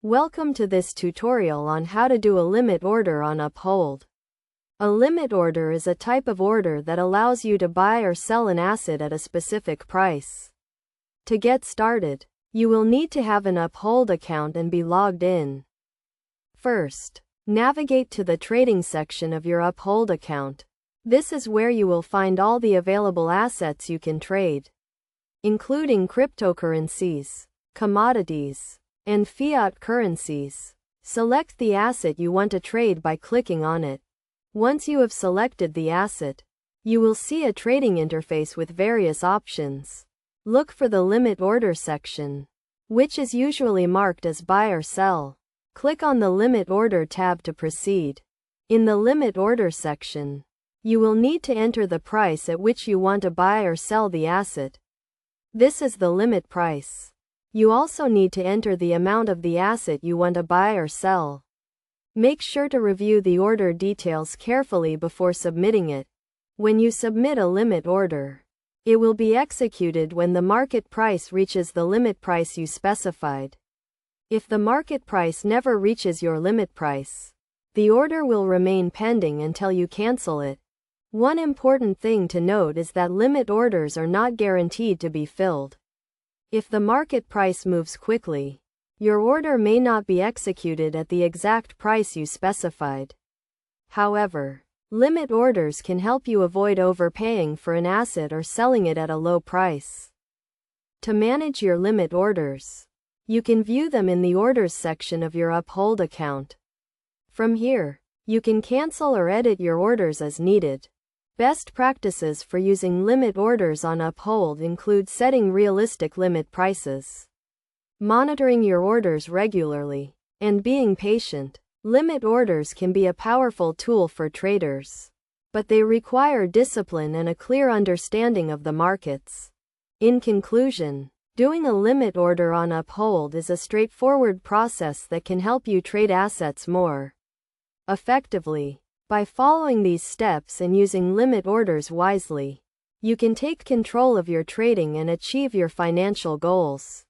Welcome to this tutorial on how to do a limit order on Uphold. A limit order is a type of order that allows you to buy or sell an asset at a specific price. To get started, you will need to have an Uphold account and be logged in. First, navigate to the trading section of your Uphold account. This is where you will find all the available assets you can trade, including cryptocurrencies, commodities, and fiat currencies. Select the asset you want to trade by clicking on it. Once you have selected the asset, you will see a trading interface with various options. Look for the limit order section, which is usually marked as buy or sell. Click on the limit order tab to proceed. In the limit order section, you will need to enter the price at which you want to buy or sell the asset. This is the limit price. You also need to enter the amount of the asset you want to buy or sell. Make sure to review the order details carefully before submitting it. When you submit a limit order, it will be executed when the market price reaches the limit price you specified. If the market price never reaches your limit price, the order will remain pending until you cancel it. One important thing to note is that limit orders are not guaranteed to be filled. If the market price moves quickly, your order may not be executed at the exact price you specified. However, limit orders can help you avoid overpaying for an asset or selling it at a low price. To manage your limit orders, you can view them in the Orders section of your Uphold account. From here, you can cancel or edit your orders as needed. Best practices for using limit orders on Uphold include setting realistic limit prices, monitoring your orders regularly, and being patient. Limit orders can be a powerful tool for traders, but they require discipline and a clear understanding of the markets. In conclusion, doing a limit order on Uphold is a straightforward process that can help you trade assets more effectively. By following these steps and using limit orders wisely, you can take control of your trading and achieve your financial goals.